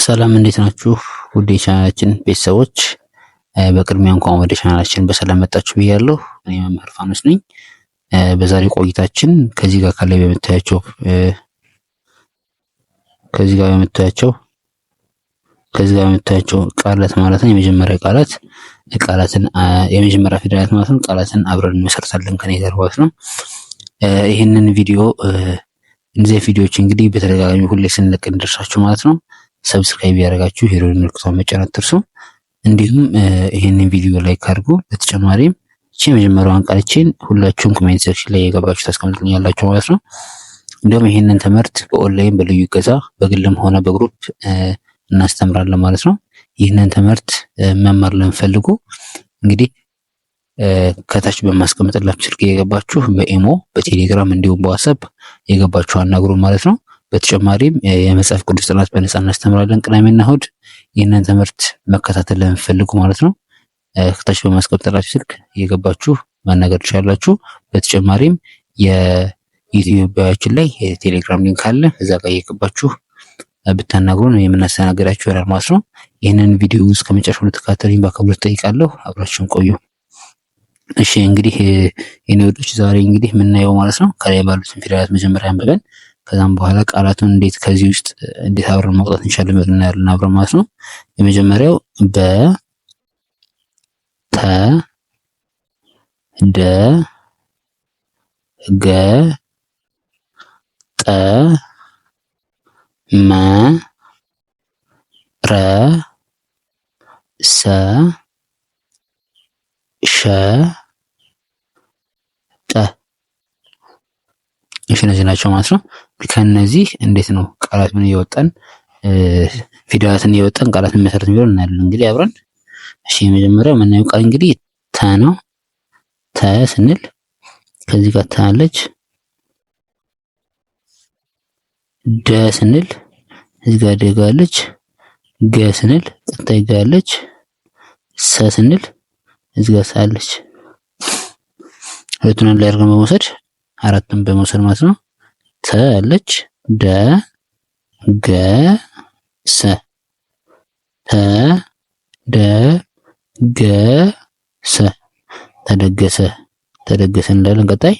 ሰላም እንዴት ናችሁ? ውድ የቻናላችን ቤተሰቦች በቅድሚያ እንኳን ወደ ቻናላችን በሰላም መጣችሁ ብያለሁ። እኔ መምህር ፋኖስ ነኝ። በዛሬ ቆይታችን ከዚህ ጋር በምታያቸው ቃላት ማለት ነው የመጀመሪያ ፊደላት ማለት ነው ቃላትን አብረን እንመሰርታለን ከኔ ጋር ማለት ነው። ይህንን ቪዲዮ እነዚህ ቪዲዮዎች እንግዲህ በተደጋጋሚ ሁሌ ስንለቅ እንደርሳችሁ ማለት ነው ሰብስክራይብ ያደረጋችሁ የደወል ምልክቱን መጫን አትርሱ። እንዲሁም ይሄንን ቪዲዮ ላይክ አድርጉ። በተጨማሪም እቺ የመጀመሪያዋን ቃልችን ሁላችሁም ኮሜንት ሴክሽን ላይ የገባችሁ ታስቀምጡልኛላችሁ ማለት ነው። እንዲሁም ይሄንን ትምህርት በኦንላይን በልዩ እገዛ በግልም ሆነ በግሩፕ እናስተምራለን ማለት ነው። ይህንን ትምህርት መማር ለምፈልጉ እንግዲህ ከታች በማስቀምጥላችሁ ስልክ የገባችሁ በኢሞ በቴሌግራም እንዲሁም በዋትስአፕ የገባችሁ አናግሩ ማለት ነው። በተጨማሪም የመጽሐፍ ቅዱስ ጥናት በነፃ እናስተምራለን ቅዳሜና እሁድ። ይህንን ትምህርት መከታተል ለምፈልጉ ማለት ነው ከታች በማስቀምጥላችሁ ስልክ የገባችሁ ማናገር ትችላላችሁ። በተጨማሪም የዩቲዩባችን ላይ የቴሌግራም ሊንክ አለ። እዛ ጋር የገባችሁ ብታናግሩ ነው የምናስተናግዳችሁ ይሆናል ማለት ነው። ይህንን ቪዲዮ እስከ መጨረሻው ልትከታተሉኝ በአክብሮት እጠይቃለሁ። አብራችሁን ቆዩ። እሺ እንግዲህ የኔ ወዶች ዛሬ እንግዲህ የምናየው ማለት ነው ከላይ ባሉትን ፊደላት መጀመሪያ አንብበን ከዛም በኋላ ቃላቱን እንዴት ከዚህ ውስጥ እንዴት አብረን ማውጣት እንችላለን እናያለን አብረን ማለት ነው። የመጀመሪያው በ ተ ደ ገ ጠ መ ረ ሰ ሸ ጠ እነዚህ ናቸው ማለት ነው። ከነዚህ እንዴት ነው ቃላትን እየወጣን ፊደላትን እየወጣን ቃላትን መሰረት የሚለው እናያለን እንግዲህ አብረን። እሺ የመጀመሪያው የምናየው ቃል እንግዲህ ተ ነው። ተ ስንል ከዚህ ጋር ተ አለች። ደ ስንል እዚህ ጋር ደ አለች። ገ ስንል ቀጣይ ጋ አለች። ሰ ስንል እዚህ ጋር ሰ አለች። ሁለቱን አንድ ላይ አድርገን በመውሰድ አራቱን በመውሰድ ማለት ነው ተ አለች፣ ደ ገ ሰ ተ ደ ገ ሰ ተደገሰ እንዳለን። ቀጣይ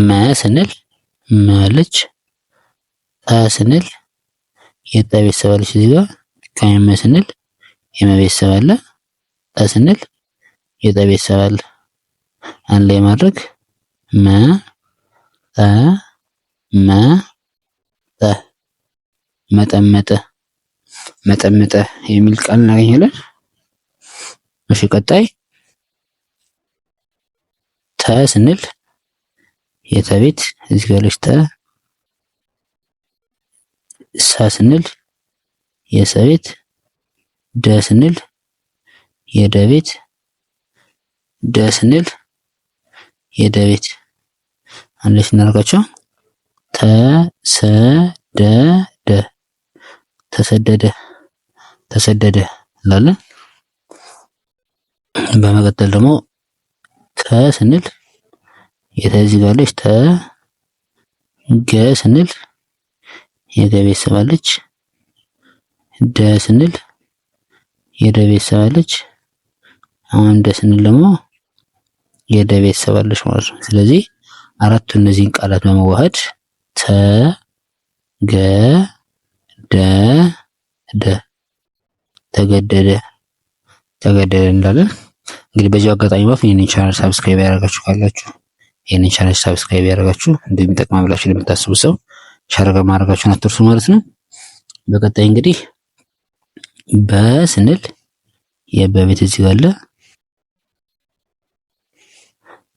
መ ስንል መ አለች። ጠ ስንል የጠ ቤተሰብ አለች እዚህ ጋር። ከመ ስንል የመ ቤተሰብ አለ። ጠ ስንል የጠ ቤተሰብ አለ። አንድ ላይ ማድረግ መ ጠ መ ጠ መጠመጠ የሚል ቃል እናገኛለን። እሺ ቀጣይ ተ ስንል የተ ቤት እዚህ ጋር አለች ተ። ሰ ስንል የሰ ቤት። ደ ስንል የደ ቤት። ደ ስንል የደ ቤት። አንድ ላይ ስናደርጋቸው ተሰደደ እንላለን። በመቀጠል ደግሞ ተ ስንል የተ እዚህ ጋር አለች ተ። ገ ስንል የገ ቤተሰብ አለች። ደ ስንል የደ ቤተሰብ አለች። አሁን ደ ስንል ደግሞ የደ ቤተሰብ አለች ማለት ነው። ስለዚህ አራቱ እነዚህን ቃላት በመዋሃድ ተ ገ ደ ደ ተገደደ እንዳለን። እንግዲህ በዚህ አጋጣሚ ማለት ይሄንን ቻናል ሰብስክራይብ ያደረጋችሁ ካላችሁ ይሄንን ቻናል ሰብስክራይብ ያደረጋችሁ እንደሚጠቅማ ብላችሁ ለምታስቡ ሰው ሸር ማድረጋችሁን አትርሱ ማለት ነው። በቀጣይ እንግዲህ በ ስንል የበቤት እዚህ ጋር አለ።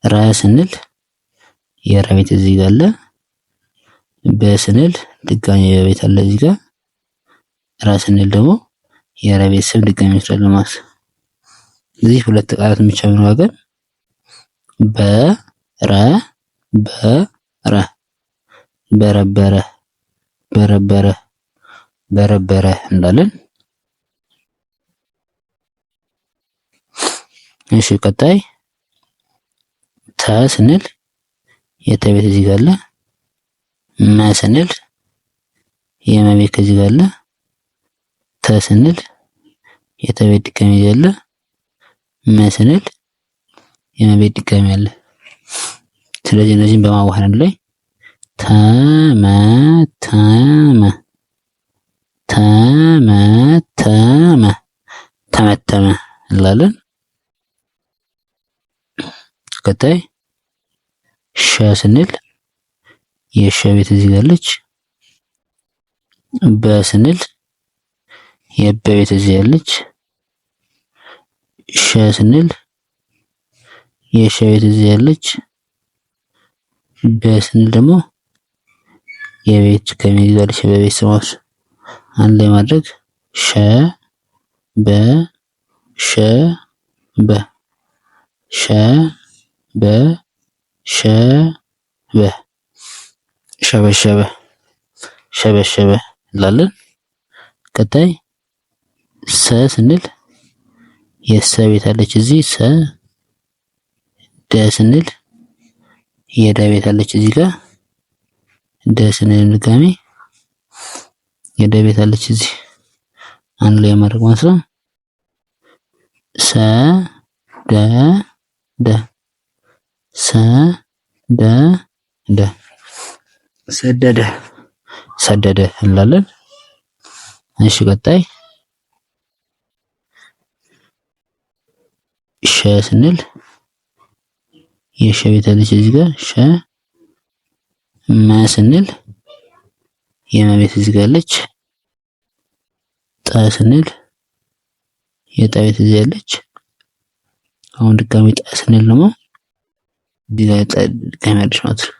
ረ ስንል የረ ቤት እዚህ ጋር አለ። በ ስንል ድጋሚ የቤት አለ እዚህ ጋር። ራ ስንል ደግሞ የረ ቤተሰብ ድጋሚ ይመስላል ማለት ነው። እዚህ ሁለት ቃላትን ብቻ በመዋገን በረ በረበረ እንዳለን። እሺ ቀጣይ ተ ስንል የተ ቤት እዚህ ጋር አለ። መ ስንል የመ ቤት ከዚህ ጋር አለ። ተ ስንል የተቤት ድጋሚ ያለ፣ መ ስንል የመቤት ድጋሚ አለ። ስለዚህ እነዚህን በማዋሃድ ላይ ተመተመ ተመተመ ተመተመ እንላለን። ቀጣይ ሸ ስንል የሸ ቤት እዚህ ጋር አለች። በ ስንል የበ ቤት እዚህ ያለች። ሸ ስንል የሸ ቤት እዚህ ያለች። በ ስንል ደግሞ የቤት ከሚል ጋር በቤት ስሞች አንድ ላይ ማድረግ ሸ በ ሸ በ ሸ በ ሸ በ ሸበሸበ ሸበሸበ እንላለን። ቀጣይ ሰ ስንል የሰ ቤት አለች እዚህ ሰ። ደ ስንል የደ ቤት አለች እዚህ ጋር ደ ስንል ድጋሚ የደ ቤት አለች እዚህ አንድ ላይ ማድረግ ማለት ነው። ሰ ደ ደ ሰ ደ ደ ሰደደ ሰደደ እንላለን። እሺ ቀጣይ ሸ ስንል የሸ ቤት አለች እዚህ ጋር ሸ። መ ስንል የመቤት እዚህ ጋር አለች። ጠ ስንል የጠ ቤት እዚህ አለች። አሁን ድጋሚ ጠ ስንል ደግሞ እዚህ ጋር ጠ ድጋሚ አለች ማለት ነው።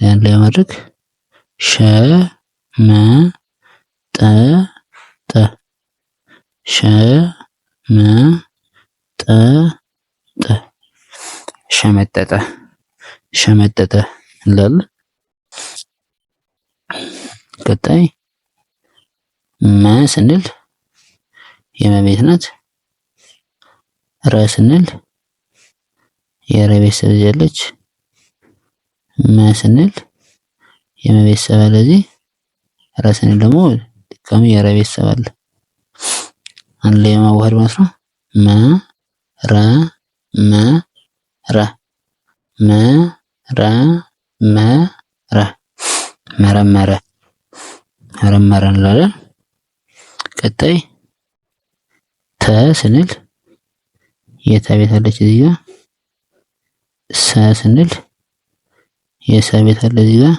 ያን ላይ ማድረግ ሸ መ ጠ ጠ ሸ መ ጠ ጠ ሸመጠጠ ሸመጠጠ እንላለን። ቀጣይ መ ስንል የመቤት ናት። ረ ስንል የረ ቤተሰብ እዚህ አለች። መ ስንል የመቤተሰብ አለ እዚህ። ረ ስንል ደግሞ ድጋሚ የረ ቤተሰብ አለ። አንድ ላይ የማዋሃድ ማለት ነው። መ ረ መ ረ መ ረ መ ረ መረመረ መረመረ እንላለን። ቀጣይ ተ ስንል የተ ቤት አለች እዚህ ጋር። ሰ ስንል የሰ ቤት አለ እዚህ ጋር።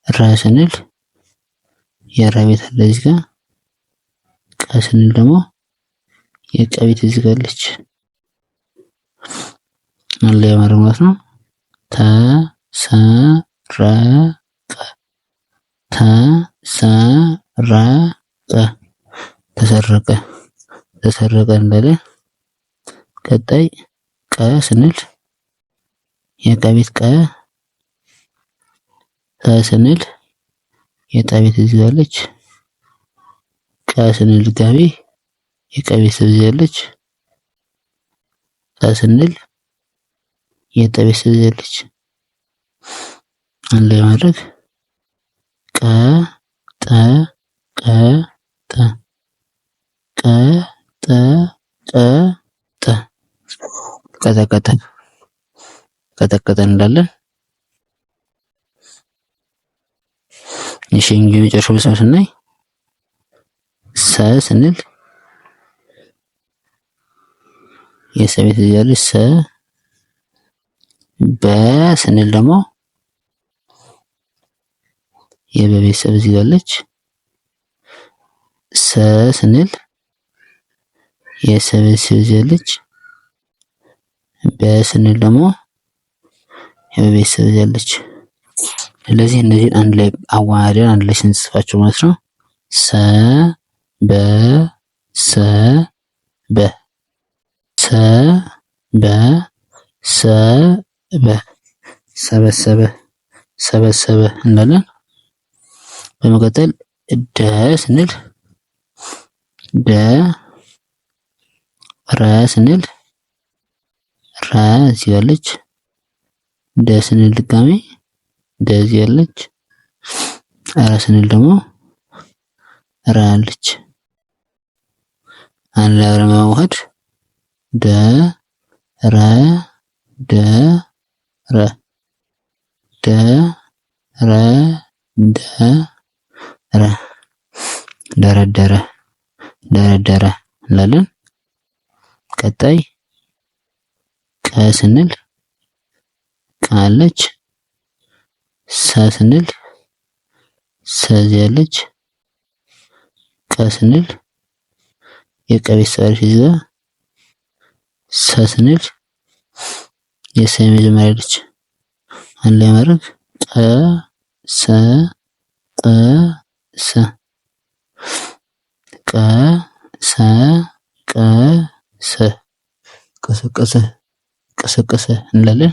ረ ስንል የረ ቤት አለ እዚህ ጋር። ቀ ስንል ደግሞ የቀ ቤት እዚህ ጋር አለች። አንድ ላይ ማድረግ ማለት ነው። ተ ሰ ረ ቀ ተ ሰ ረ ቀ ተሰረቀ ተሰረቀ እንላለን። ቀጣይ ቀ ስንል የቀ ቤት ቀ። ጠ ስንል የጠ ቤት እዚህ ጋር አለች። ቀ ስንል ድጋሚ የቀ ቤት እዚህ አለች። ጠ ስንል የጠ ቤት እዚህ አለች። አንድ ላይ ማድረግ ቀ ጠ ቀ ጠ ቀ ጠ ቀ ጠ ቀጠቀጠ ቀጠቀጠ እንላለን። እሺ እንግዲህ የመጨረሻው መስመር ስናይ ሰ ስንል የሰ ቤት እዚህ ያለች ሰ። በ ስንል ደግሞ የበቤተሰብ እዚህ ያለች ሰ ስንል የሰ ቤተሰብ እዚህ ያለች። በ ስንል ደግሞ የበቤተሰብ እዚህ ያለች። ስለዚህ እነዚህን አንድ ላይ አዋህደን አንድ ላይ ስንጽፋቸው ማለት ነው ሰ በ ሰ በ ሰ በ ሰ በ ሰበሰበ ሰበሰበ እንላለን። በመቀጠል ደ ስንል ደ። ረ ስንል ረ እዚህ ያለች። ደ ስንል ድጋሚ ደ እዚህ ያለች። ረ ስንል ደግሞ ረ አለች። አንድ ላይ አብረን በመዋሃድ ደረደረ እንላለን። ቀጣይ ቀ ስንል ቃለች። ሰ ስንል ሰዝ ያለች። ቀ ስንል የቀ ቤተሰብ ይዛ። ሰ ስንል የሰ የመጀመሪያ ልጅ አንድ ላይ ማድረግ ቀ ሰ ቀ ሰ ቀ ሰ ቀ ሰ ቀሰቀሰ እንላለን።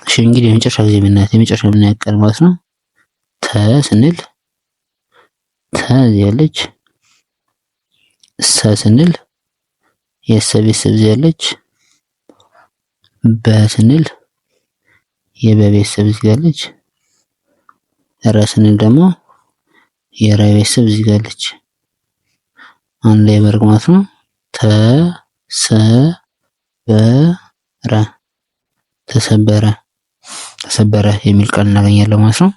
እሺ እንግዲህ የመጨረሻ ጊዜ የምናያት ቃል ማለት ነው። ተ ስንል ተ ያለች። ሰ ስንል የሰ ቤተሰብ ያለች። በ ስንል የበ ቤተሰብ ያለች። ረ ስንል ደግሞ የረ ቤተሰብ ያለች። አንድ ላይ ማድረግ ማለት ነው። ተሰበረ ተሰበረ የሚል ቃል እናገኛለን ማለት ነው።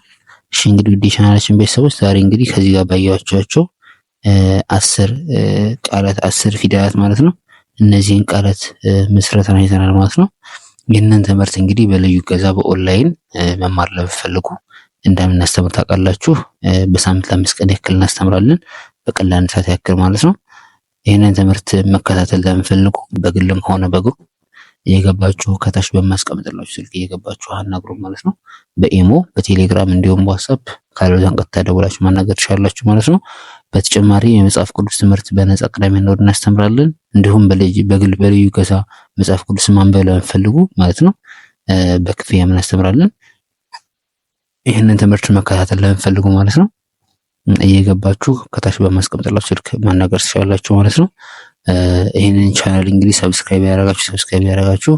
እሺ እንግዲህ ውድ የቻናላችን ቤተሰቦች ዛሬ እንግዲህ ከዚህ ጋር ባያችኋቸው 10 ፊደላት ማለት ነው እነዚህን ቃላት ምስረታን አይተናል ማለት ነው። ይህንን ትምህርት እንግዲህ በልዩ እገዛ በኦንላይን መማር ለምትፈልጉ እንደምናስተምር ታውቃላችሁ። በሳምንት ለ5 ቀን ያክል እናስተምራለን በቀላል ሰዓት ያክል ማለት ነው። ይህንን ትምህርት መከታተል ለምትፈልጉ በግልም ሆነ በግሩፕ እየገባችሁ ከታች በማስቀምጥላችሁ ስልክ እየገባችሁ አናግሩ ማለት ነው። በኢሞ በቴሌግራም እንዲሁም በዋትስአፕ ካለዛን ቀጥታ ደውላችሁ ማናገር ትችላላችሁ ማለት ነው። በተጨማሪ የመጽሐፍ ቅዱስ ትምህርት በነፃ ቅዳሜና እሁድ እናስተምራለን። እንዲሁም በግል በልዩ እገዛ መጽሐፍ ቅዱስ ማንበብ ለምትፈልጉ ማለት ነው በክፍያ እናስተምራለን። ይህንን ትምህርት መከታተል ለምትፈልጉ ማለት ነው እየገባችሁ ከታች በማስቀምጥላችሁ ስልክ ማናገር ትችላላችሁ ማለት ነው። ይህንን ቻናል እንግዲህ ሰብስክራይብ ያደረጋችሁ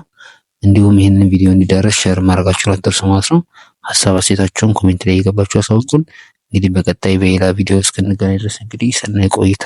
እንዲሁም ይህንን ቪዲዮ እንዲደርስ ሼር ማድረጋችሁን አትርሱ ማለት ነው። ሀሳብ አስተያየታችሁን ኮሜንት ላይ እየገባችሁ አሳውቁን። እንግዲህ በቀጣይ በሌላ ቪዲዮ እስክንገናኝ ድረስ እንግዲህ ሰናይ ቆይታ